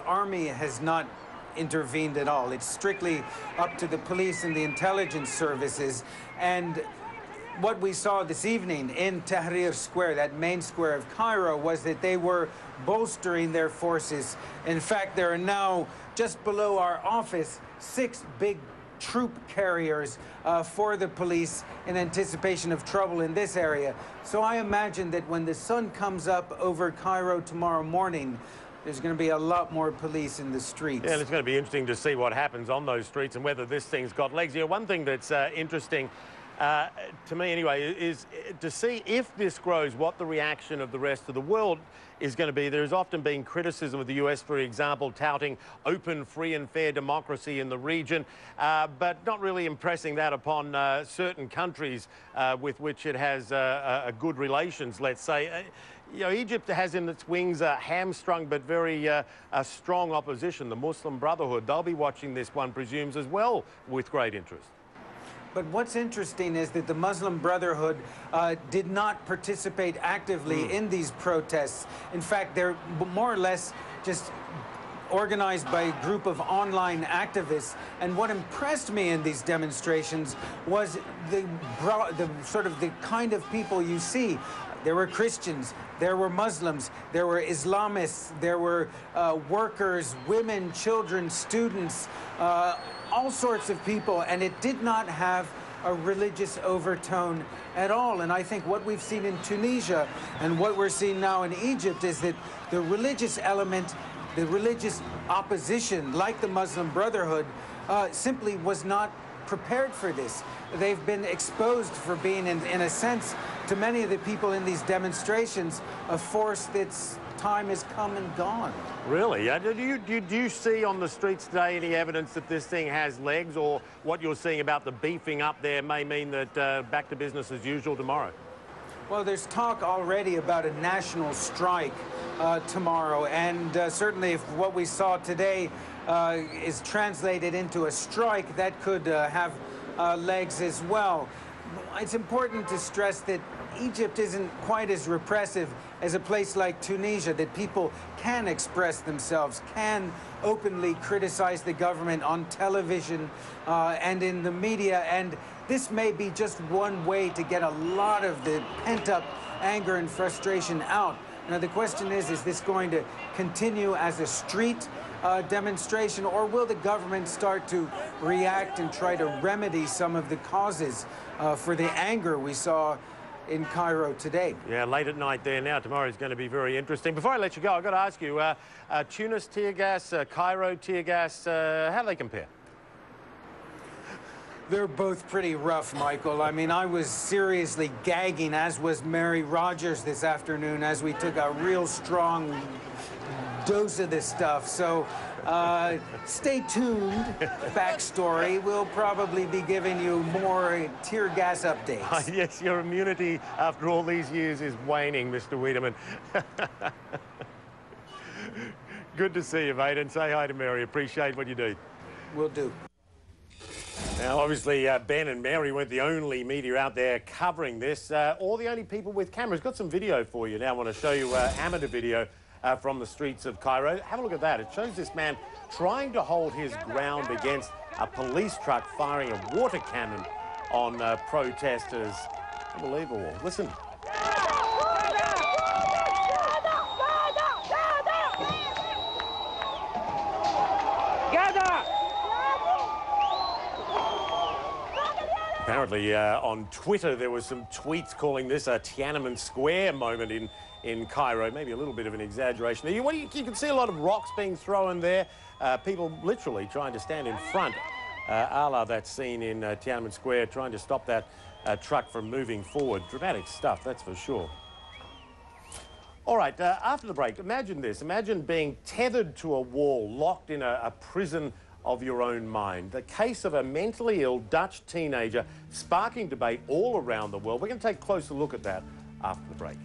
army has not intervened at all. It's strictly up to the police and the intelligence services. And what we saw this evening in Tahrir Square, that main square of Cairo, was that they were bolstering their forces. In fact, there are now, just below our office, 6 big troop carriers for the police in anticipation of trouble in this area. So I imagine that when the sun comes up over Cairo tomorrow morning, there's going to be a lot more police in the streets. Yeah, and it's going to be interesting to see what happens on those streets and whether this thing's got legs. You know, one thing that's interesting to me anyway, is to see if this grows, what the reaction of the rest of the world is going to be. There's often been criticism of the US, for example, touting open, free and fair democracy in the region, but not really impressing that upon certain countries with which it has a good relations, let's say. You know, Egypt has in its wings a hamstrung but very strong opposition, the Muslim Brotherhood. They'll be watching this, one presumes, as well with great interest. But what's interesting is that the Muslim Brotherhood did not participate actively in these protests. In fact, they're more or less just organized by a group of online activists. And what impressed me in these demonstrations was the kind of people you see. There were Christians, there were Muslims, there were Islamists, there were workers, women, children, students, all sorts of people, and it did not have a religious overtone at all. And I think what we've seen in Tunisia and what we're seeing now in Egypt is that the religious element, the religious opposition, like the Muslim Brotherhood, simply was not prepared for this. They've been exposed for being, in a sense, to many of the people in these demonstrations, a force that's time has come and gone. Really? Do you see on the streets today any evidence that this thing has legs, or what you're seeing about the beefing up there may mean that back to business as usual tomorrow? Well, there's talk already about a national strike tomorrow, and certainly if what we saw today is translated into a strike, that could have legs as well. It's important to stress that Egypt isn't quite as repressive as a place like Tunisia, that people can express themselves, can openly criticize the government on television and in the media, and this may be just one way to get a lot of the pent-up anger and frustration out. Now, the question is this going to continue as a street demonstration, or will the government start to react and try to remedy some of the causes for the anger we saw in Cairo today? Yeah, late at night there now. Tomorrow is going to be very interesting. Before I let you go, I've got to ask you, Tunis tear gas, Cairo tear gas, how do they compare? They're both pretty rough, Michael. I mean, I was seriously gagging, as was Mary Rogers this afternoon, as we took a real strong dose of this stuff. So stay tuned. Backstory, we'll probably be giving you more tear gas updates. Yes, your immunity after all these years is waning, Mr. Wiedemann. Good to see you, mate, and say hi to Mary. Appreciate what you do. Will do. Now, obviously, Ben and Mary weren't the only media out there covering this, or the only people with cameras. Got some video for you now. I want to show you amateur video from the streets of Cairo. Have a look at that. It shows this man trying to hold his ground against a police truck firing a water cannon on protesters. Unbelievable. Listen. Apparently, on Twitter, there was some tweets calling this a Tiananmen Square moment in Cairo. Maybe a little bit of an exaggeration. You can see a lot of rocks being thrown there. People literally trying to stand in front, a la that scene in Tiananmen Square, trying to stop that truck from moving forward. Dramatic stuff, that's for sure. All right, after the break, imagine this. Imagine being tethered to a wall, locked in a prison of your own mind. The case of a mentally ill Dutch teenager sparking debate all around the world. We're going to take a closer look at that after the break.